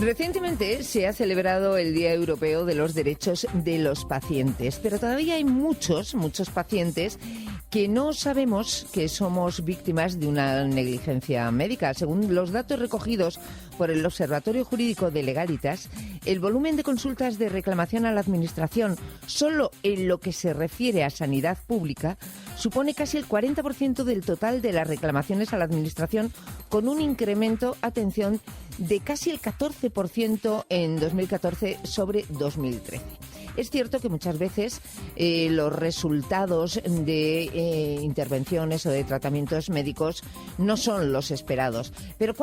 Recientemente se ha celebrado el Día Europeo de los Derechos de los Pacientes, pero todavía hay muchos pacientes que no sabemos que somos víctimas de una negligencia médica. Según los datos recogidos por el Observatorio Jurídico de Legalitas, el volumen de consultas de reclamación a la Administración, solo en lo que se refiere a sanidad pública, supone casi el 40% del total de las reclamaciones a la Administración, con un incremento, atención, de casi el 14% en 2014 sobre 2013. Es cierto que muchas veces los resultados de intervenciones o de tratamientos médicos no son los esperados. Pero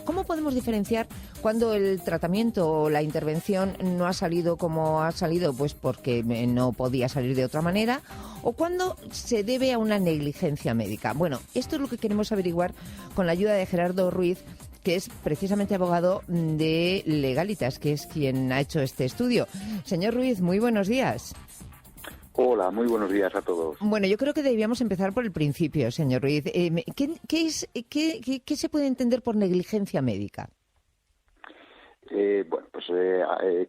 ¿cómo podemos diferenciar cuando el tratamiento o la intervención no ha salido como ha salido? Pues porque no podía salir de otra manera, o cuando se debe a una negligencia médica. Bueno, esto es lo que queremos averiguar con la ayuda de Gerardo Ruiz, que es precisamente abogado de Legalitas, que es quien ha hecho este estudio. Señor Ruiz, muy buenos días. Hola, muy buenos días a todos. Bueno, yo creo que debíamos empezar por el principio, señor Ruiz. ¿Qué se puede entender por negligencia médica?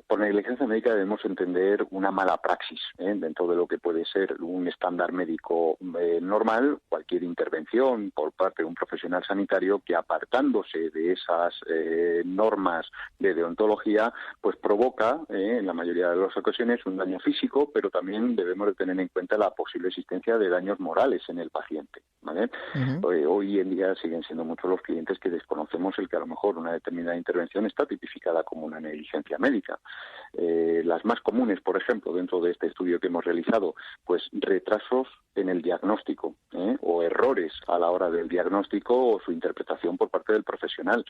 Por negligencia médica debemos entender una mala praxis dentro de lo que puede ser un estándar médico normal, cualquier intervención por parte de un profesional sanitario que, apartándose de esas normas de deontología, pues provoca en la mayoría de las ocasiones un daño físico, pero también debemos de tener en cuenta la posible existencia de daños morales en el paciente, ¿vale? Uh-huh. Hoy en día siguen siendo muchos los clientes que desconocemos el que a lo mejor una determinada intervención está tipificada como una negligencia médica. Las más comunes, por ejemplo, dentro de este estudio que hemos realizado, pues retrasos en el diagnóstico, o errores a la hora del diagnóstico o su interpretación por parte del profesional,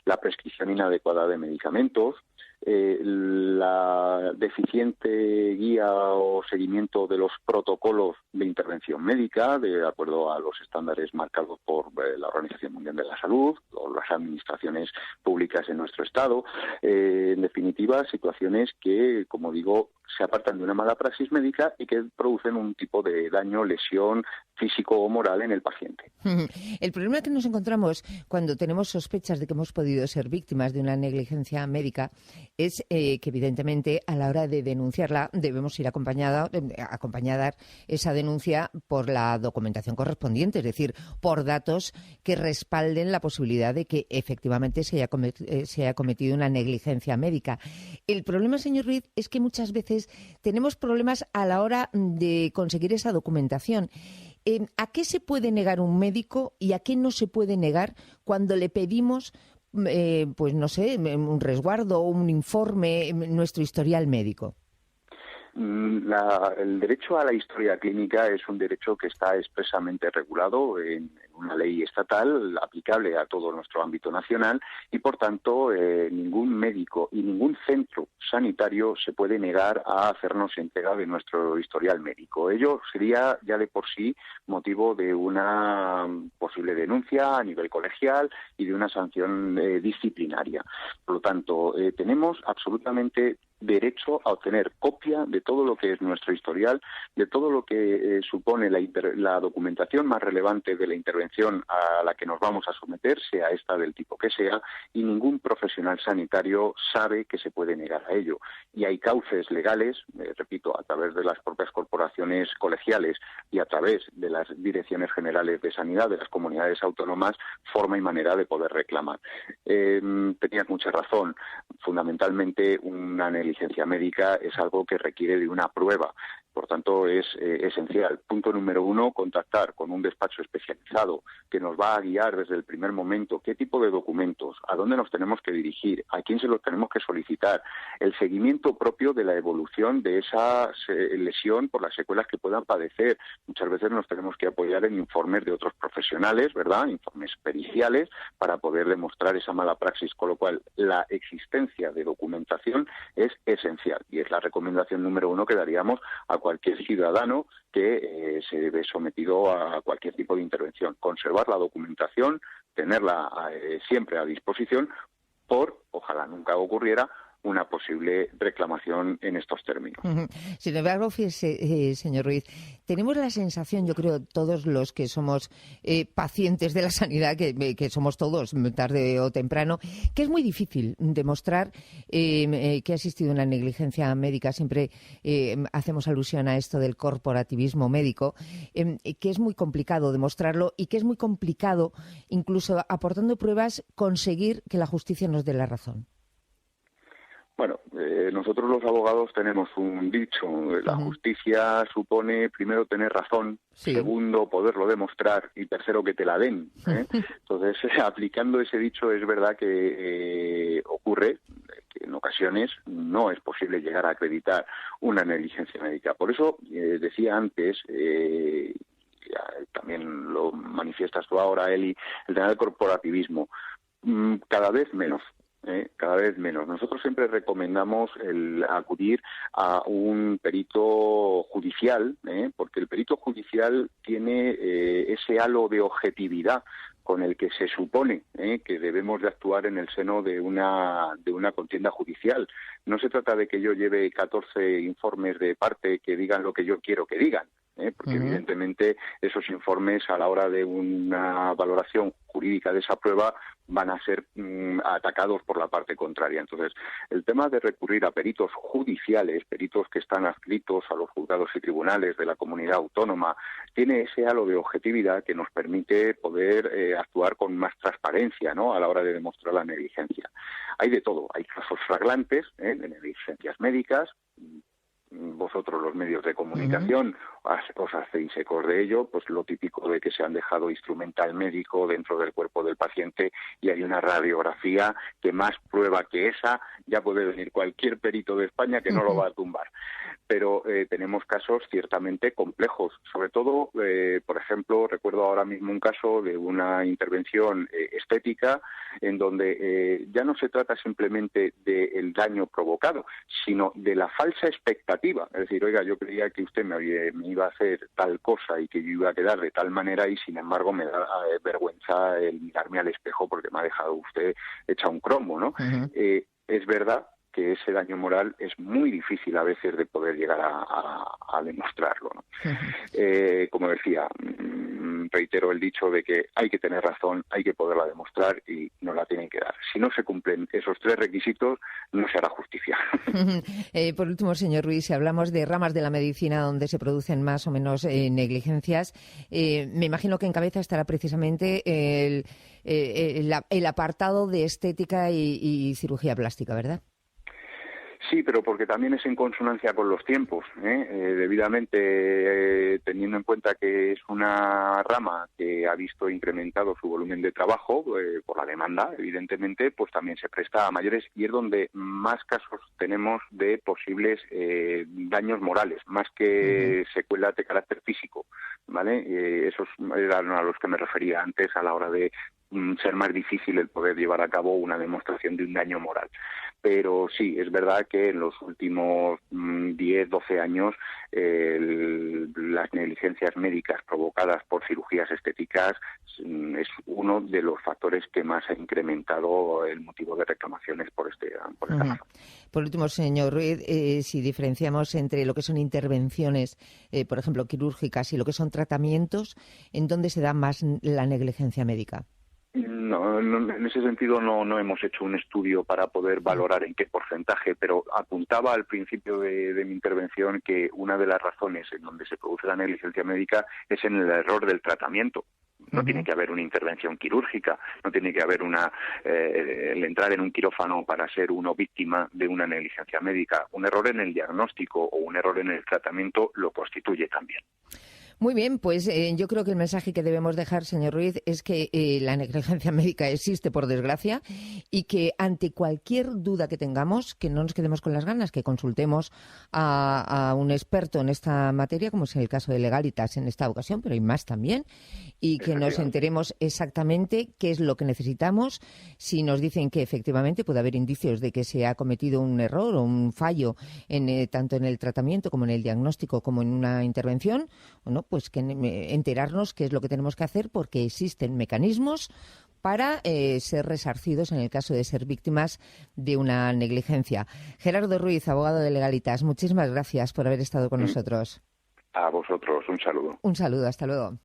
la prescripción inadecuada de medicamentos, la deficiente guía o seguimiento de los protocolos de intervención médica de acuerdo a los estándares marcados por la Organización Mundial de la Salud o las administraciones públicas en nuestro Estado. En definitiva, situaciones que, como digo, se apartan de una mala praxis médica y que producen un tipo de daño, lesión físico o moral en el paciente. El problema que nos encontramos cuando tenemos sospechas de que hemos podido ser víctimas de una negligencia médica es que, evidentemente, a la hora de denunciarla debemos ir acompañar esa denuncia por la documentación correspondiente, es decir, por datos que respalden la posibilidad de que efectivamente se haya cometido una negligencia médica. El problema, señor Ruiz, es que muchas veces tenemos problemas a la hora de conseguir esa documentación. ¿A qué se puede negar un médico y a qué no se puede negar cuando le pedimos, pues no sé, un resguardo o un informe, nuestro historial médico? El derecho a la historia clínica es un derecho que está expresamente regulado en una ley estatal aplicable a todo nuestro ámbito nacional y, por tanto, ningún médico y ningún centro sanitario se puede negar a hacernos entrega de nuestro historial médico. Ello sería ya de por sí motivo de una posible denuncia a nivel colegial y de una sanción disciplinaria. Por lo tanto, tenemos absolutamente derecho a obtener copia de todo lo que es nuestro historial, de todo lo que supone la documentación más relevante de la intervención a la que nos vamos a someter, sea esta del tipo que sea, y ningún profesional sanitario sabe que se puede negar a ello. Y hay cauces legales, repito, a través de las propias corporaciones colegiales y a través de las direcciones generales de sanidad de las comunidades autónomas, forma y manera de poder reclamar. Tenías mucha razón. Fundamentalmente, una negligencia médica es algo que requiere de una prueba. Por tanto, es esencial. Punto número 1, contactar con un despacho especializado que nos va a guiar desde el primer momento qué tipo de documentos, a dónde nos tenemos que dirigir, a quién se los tenemos que solicitar, el seguimiento propio de la evolución de esa lesión por las secuelas que puedan padecer. Muchas veces nos tenemos que apoyar en informes de otros profesionales, ¿verdad?, informes periciales, para poder demostrar esa mala praxis, con lo cual la existencia de documentación es esencial y es la recomendación número 1 que daríamos a cualquier ciudadano que se ve sometido a cualquier tipo de intervención. Conservar la documentación, tenerla siempre a disposición por, ojalá nunca ocurriera, una posible reclamación en estos términos. Sin embargo, fíjese, señor Ruiz, tenemos la sensación, yo creo, todos los que somos pacientes de la sanidad, que somos todos, tarde o temprano, que es muy difícil demostrar que ha existido una negligencia médica. Siempre hacemos alusión a esto del corporativismo médico, que es muy complicado demostrarlo y que es muy complicado, incluso aportando pruebas, conseguir que la justicia nos dé la razón. Bueno, nosotros los abogados tenemos un dicho: la justicia supone, primero, tener razón, sí. Segundo, poderlo demostrar, y tercero, que te la den, ¿eh? Entonces, aplicando ese dicho, es verdad que ocurre que en ocasiones no es posible llegar a acreditar una negligencia médica. Por eso, decía antes, también lo manifiestas tú ahora, Eli, el tema del corporativismo. Cada vez menos. Cada vez menos. Nosotros siempre recomendamos el acudir a un perito judicial, porque el perito judicial tiene ese halo de objetividad con el que se supone que debemos de actuar en el seno de una contienda judicial. No se trata de que yo lleve 14 informes de parte que digan lo que yo quiero que digan, porque evidentemente esos informes, a la hora de una valoración jurídica de esa prueba, van a ser atacados por la parte contraria. Entonces, el tema de recurrir a peritos judiciales, peritos que están adscritos a los juzgados y tribunales de la comunidad autónoma, tiene ese halo de objetividad que nos permite poder actuar con más transparencia, ¿no?, a la hora de demostrar la negligencia. Hay de todo. Hay casos flagrantes de negligencias médicas. Vosotros, los medios de comunicación, os hacéis ecos de ello, pues lo típico de que se han dejado instrumental médico dentro del cuerpo del paciente y hay una radiografía que, más prueba que esa, ya puede venir cualquier perito de España que no lo va a tumbar. Pero tenemos casos ciertamente complejos, sobre todo, por ejemplo, recuerdo ahora mismo un caso de una intervención estética en donde ya no se trata simplemente del daño provocado, sino de la falsa expectativa. Es decir, oiga, yo creía que usted me iba a hacer tal cosa y que yo iba a quedar de tal manera, y sin embargo me da vergüenza el mirarme al espejo porque me ha dejado usted hecha un cromo, ¿no? Es verdad que ese daño moral es muy difícil a veces de poder llegar a demostrarlo, ¿no? Como decía, reitero el dicho de que hay que tener razón, hay que poderla demostrar y nos la tienen que dar. Si no se cumplen esos tres requisitos, no se hará justicia. Por último, señor Ruiz, si hablamos de ramas de la medicina donde se producen más o menos negligencias, me imagino que en cabeza estará precisamente el apartado de estética y cirugía plástica, ¿verdad? Sí, pero porque también es en consonancia con los tiempos, debidamente teniendo en cuenta que es una rama que ha visto incrementado su volumen de trabajo por la demanda, evidentemente, pues también se presta a mayores, y es donde más casos tenemos de posibles daños morales, más que secuelas de carácter físico, ¿vale? Esos eran a los que me refería antes a la hora de ser más difícil el poder llevar a cabo una demostración de un daño moral. Pero sí, es verdad que en los últimos 10, 12 años las negligencias médicas provocadas por cirugías estéticas es uno de los factores que más ha incrementado el motivo de reclamaciones por esta razón. Por último, señor Ruiz, si diferenciamos entre lo que son intervenciones, por ejemplo, quirúrgicas, y lo que son tratamientos, ¿en dónde se da más la negligencia médica? No, en ese sentido no hemos hecho un estudio para poder valorar en qué porcentaje, pero apuntaba al principio de mi intervención que una de las razones en donde se produce la negligencia médica es en el error del tratamiento. No tiene que haber una intervención quirúrgica, no tiene que haber el entrar en un quirófano para ser uno víctima de una negligencia médica. Un error en el diagnóstico o un error en el tratamiento lo constituye también. Muy bien, pues yo creo que el mensaje que debemos dejar, señor Ruiz, es que la negligencia médica existe, por desgracia, y que ante cualquier duda que tengamos, que no nos quedemos con las ganas, que consultemos a un experto en esta materia, como es el caso de Legalitas en esta ocasión, pero hay más también, y que nos enteremos exactamente qué es lo que necesitamos. Si nos dicen que efectivamente puede haber indicios de que se ha cometido un error o un fallo tanto en el tratamiento como en el diagnóstico como en una intervención, pues que enterarnos qué es lo que tenemos que hacer, porque existen mecanismos para ser resarcidos en el caso de ser víctimas de una negligencia. Gerardo Ruiz, abogado de Legalitas, muchísimas gracias por haber estado con nosotros. A vosotros, un saludo. Un saludo, hasta luego.